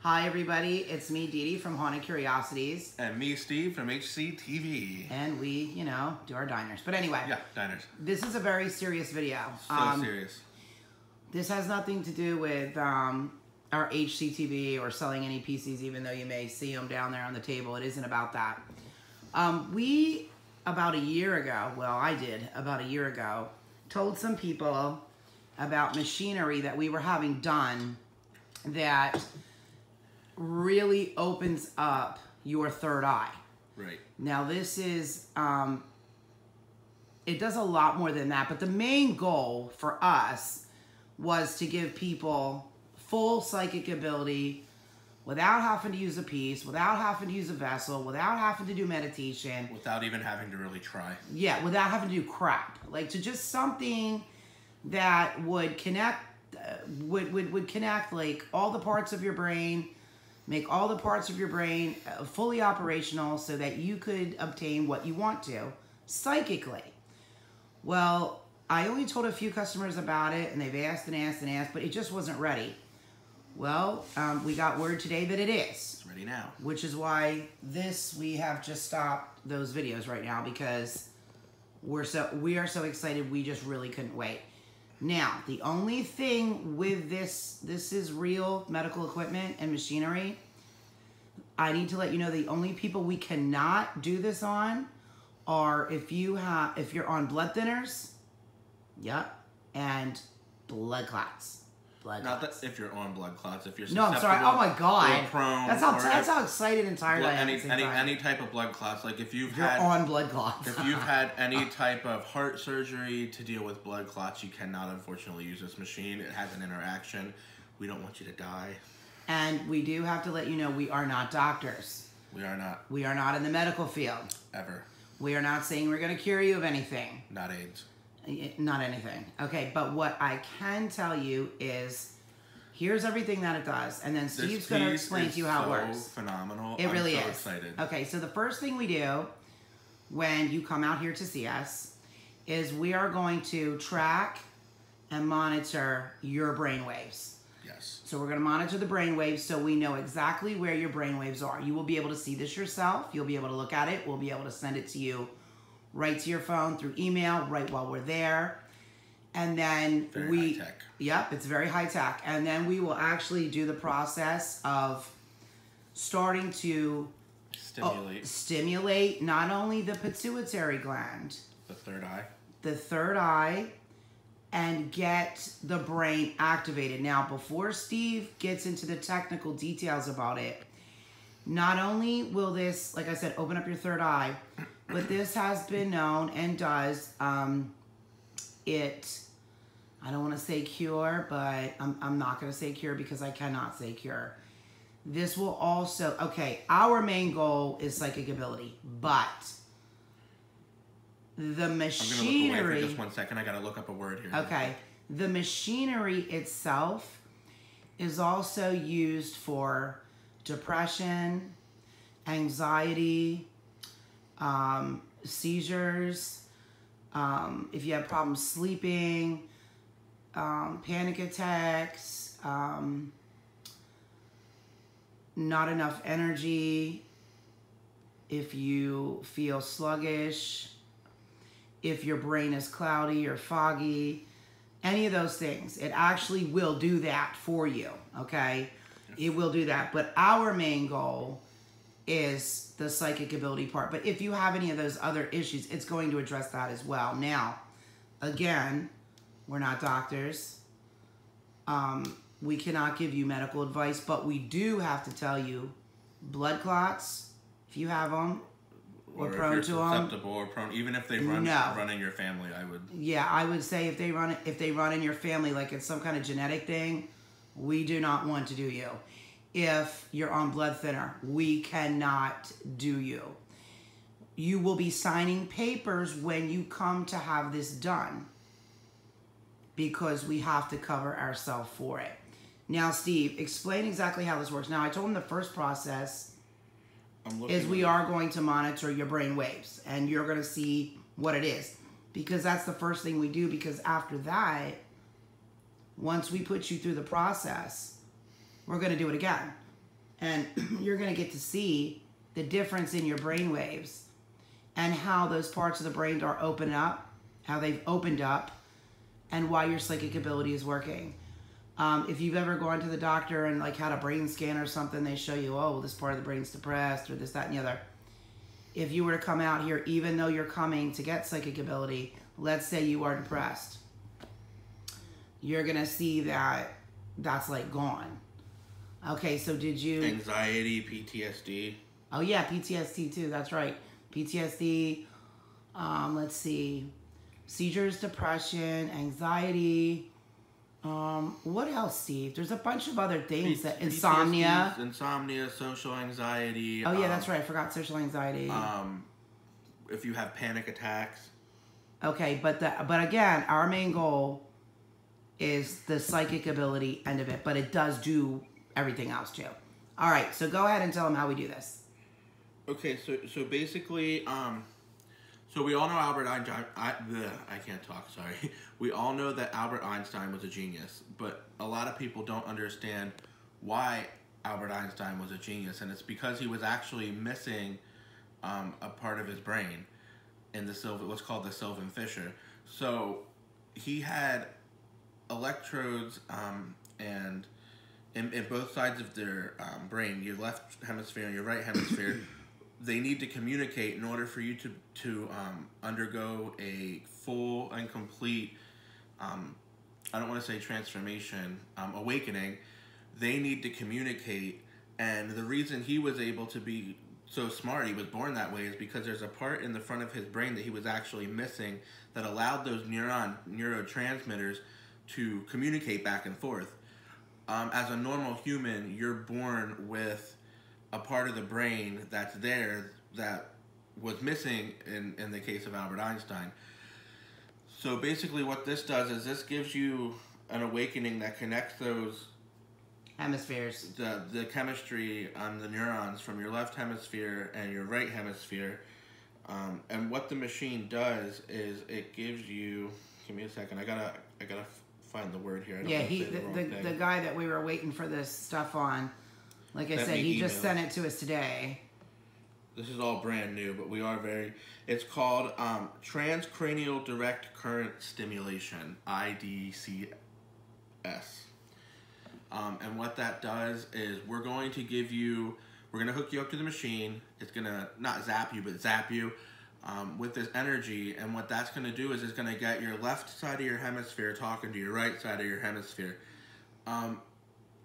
Hi everybody, it's me Dee Dee from Haunted Curiosities. And me Steve from HCTV. And we, you know, do our diners. But anyway. Yeah, diners. This is a very serious video. So serious. This has nothing to do with our HCTV or selling any PCs, even though you may see them down there on the table. It isn't about that. We, about a year ago, well I did, about a year ago, told some people about machinery that we were having done that really opens up your third eye. Right. Now this is, it does a lot more than that, but the main goal for us was to give people full psychic ability without having to use a piece, without having to use a vessel, without having to do meditation. Without even having to really try. Yeah, without having to do crap. Like, to just something that would connect, would connect like all the parts of your brain, make all the parts of your brain fully operational so that you could obtain what you want to psychically. Well, I only told a few customers about it, and they've asked and asked and asked, but it just wasn't ready. Well, we got word today that it is. It's ready now. Which is why we have just stopped those videos right now, because we are so excited, we just really couldn't wait. Now, the only thing with this is real medical equipment and machinery. I need to let you know the only people we cannot do this on are if you're on blood thinners, yep, and blood clots. Not that if you're on blood clots, if you're no, I'm sorry. Oh my God, prone, that's how excited and tired I am. Any type of blood clots, like if you're on blood clots. If you've had any type of heart surgery to deal with blood clots, you cannot unfortunately use this machine. It has an interaction. We don't want you to die. And we do have to let you know we are not doctors. We are not. We are not in the medical field. Ever. We are not saying we're going to cure you of anything. Not AIDS. Not anything. Okay, but what I can tell you is, here's everything that it does, and then Steve's going to explain to you how it works. Phenomenal. It really is. I'm so excited. Okay, so the first thing we do when you come out here to see us is we are going to track and monitor your brain waves. Yes. So we're going to monitor the brain waves so we know exactly where your brain waves are. You will be able to see this yourself. You'll be able to look at it. We'll be able to send it to you right to your phone through email right while we're there. And then very high tech. Yep, it's very high tech. And then we will actually do the process of starting to stimulate not only the pituitary gland, the third eye, and get the brain activated. Now, before Steve gets into the technical details about it, not only will this, like I said, open up your third eye, but this has been known and does, I don't want to say cure, but I'm not going to say cure because I cannot say cure. This will also, okay, our main goal is psychic ability, but the machinery... I'm going to look away for just 1 second. I got to look up a word here. Okay. The machinery itself is also used for depression, anxiety, seizures, if you have problems sleeping, panic attacks, not enough energy, if you feel sluggish, if your brain is cloudy or foggy, any of those things. It actually will do that for you, okay? It will do that. But our main goal is the psychic ability part. But if you have any of those other issues, it's going to address that as well. Now, again, we're not doctors. We cannot give you medical advice, but we do have to tell you blood clots, if you have them, or prone to them. Susceptible or prone, even if they run in your family, I would. Yeah, I would say if they run in your family, like it's some kind of genetic thing, we do not want to do you. If you're on blood thinner, we cannot do you. You will be signing papers when you come to have this done, because we have to cover ourselves for it. Now, Steve, explain exactly how this works. Now, I told him the first process is we are going to monitor your brain waves, and you're going to see what it is, because that's the first thing we do, because after that, once we put you through the process, we're going to do it again. And you're going to get to see the difference in your brain waves and how those parts of the brain are open up, how they've opened up, and why your psychic ability is working. If you've ever gone to the doctor and like had a brain scan or something, they show you, oh, well, this part of the brain's depressed or this, that, and the other. If you were to come out here, even though you're coming to get psychic ability, let's say you are depressed, you're going to see that that's like gone. Okay, so did you... Anxiety, PTSD. Oh yeah, PTSD too, that's right. PTSD, let's see, seizures, depression, anxiety. What else, Steve? There's a bunch of other things that insomnia. Insomnia, social anxiety. Oh yeah, that's right. I forgot social anxiety. If you have panic attacks. Okay, but again, our main goal is the psychic ability end of it, but it does do everything else too. All right, so go ahead and tell them how we do this. Okay, so basically, so we all know Albert Einstein. I can't talk. Sorry. We all know that Albert Einstein was a genius, but a lot of people don't understand why Albert Einstein was a genius, and it's because he was actually missing a part of his brain in the what's called the Sylvan fissure. So he had electrodes and in both sides of their brain, your left hemisphere and your right hemisphere. They need to communicate in order for you to undergo a full and complete, I don't want to say transformation, awakening. They need to communicate, and the reason he was able to be so smart, he was born that way, is because there's a part in the front of his brain that he was actually missing that allowed those neurotransmitters to communicate back and forth. As a normal human, you're born with a part of the brain that's there that was missing in the case of Albert Einstein. So basically what this does is this gives you an awakening that connects those hemispheres, the chemistry on the neurons from your left hemisphere and your right hemisphere. And what the machine does is it gives you, give me a second, I gotta find the word here. I don't Yeah, the guy that we were waiting for this stuff on, like I said, he just sent it to us today. This is all brand new, but we are it's called transcranial direct current stimulation, IDCS. And what that does is we're going to hook you up to the machine. It's going to not zap you, but zap you with this energy. And what that's going to do is it's going to get your left side of your hemisphere talking to your right side of your hemisphere.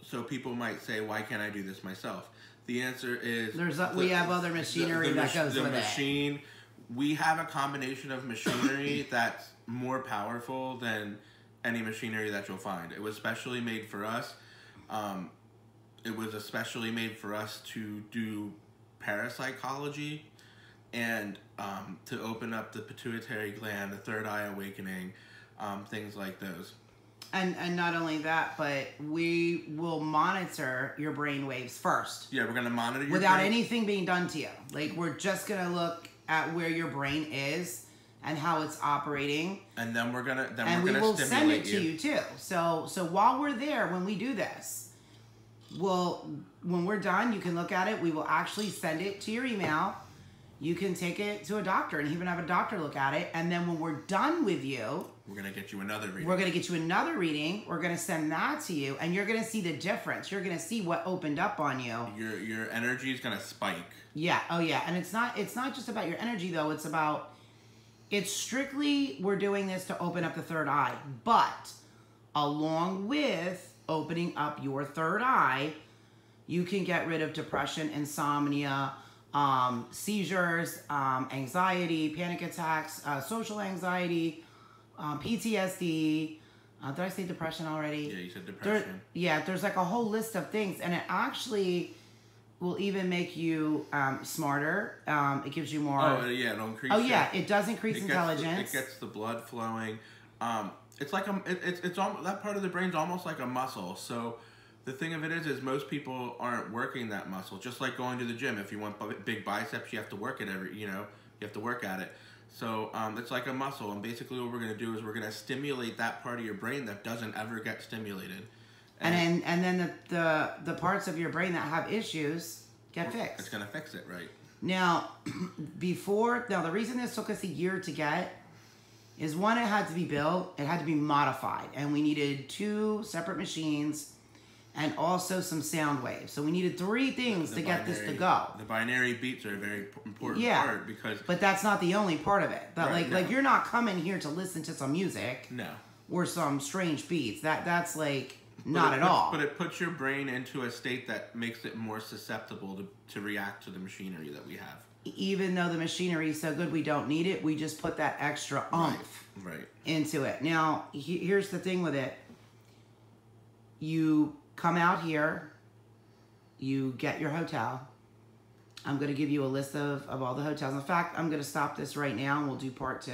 So people might say, why can't I do this myself? The answer is... we have other machinery that goes with it. We have a combination of machinery that's more powerful than any machinery that you'll find. It was specially made for us. It was especially made for us to do parapsychology and to open up the pituitary gland, the third eye awakening, things like those. And not only that, but we will monitor your brain waves first. Yeah, we're going to monitor your without brain. anything being done to you. Like, we're just going to look at where your brain is and how it's operating. And then we're going to we will send it to you too. So while we're there, when we do this, when we're done, you can look at it. We will actually send it to your email. You can take it to a doctor and even have a doctor look at it. And then when we're done with you, we're going to get you another reading. We're going to get you another reading. We're going to send that to you, and you're going to see the difference. You're going to see what opened up on you. Your energy is going to spike. Yeah. Oh, yeah. And it's not just about your energy, though. It's strictly, we're doing this to open up the third eye. But along with opening up your third eye, you can get rid of depression, insomnia, seizures, anxiety, panic attacks, social anxiety, PTSD. Did I say depression already? Yeah, you said depression. There's like a whole list of things, and it actually will even make you smarter. It gives you more. Oh yeah, it'll increase. Oh yeah, it does increase intelligence. It gets the blood flowing. It's like it's that part of the brain's almost like a muscle. So the thing of it is most people aren't working that muscle. Just like going to the gym. If you want big biceps, you have to work it you have to work at it. So it's like a muscle, and basically what we're going to do is we're going to stimulate that part of your brain that doesn't ever get stimulated. And then the parts of your brain that have issues get fixed. It's gonna fix it, right? Now, the reason this took us a year to get is one, it had to be built, it had to be modified, and we needed 2 separate machines and also some sound waves. So we needed 3 things to get this to go. The binary beats are a very important part because... But that's not the only part of it. But like you're not coming here to listen to some music. No. Or some strange beats. That's like not at all. But it puts your brain into a state that makes it more susceptible to react to the machinery that we have. Even though the machinery is so good we don't need it, we just put that extra oomph into it. Now, here's the thing with it. You come out here, you get your hotel. I'm going to give you a list of all the hotels. In fact, I'm going to stop this right now and we'll do part 2.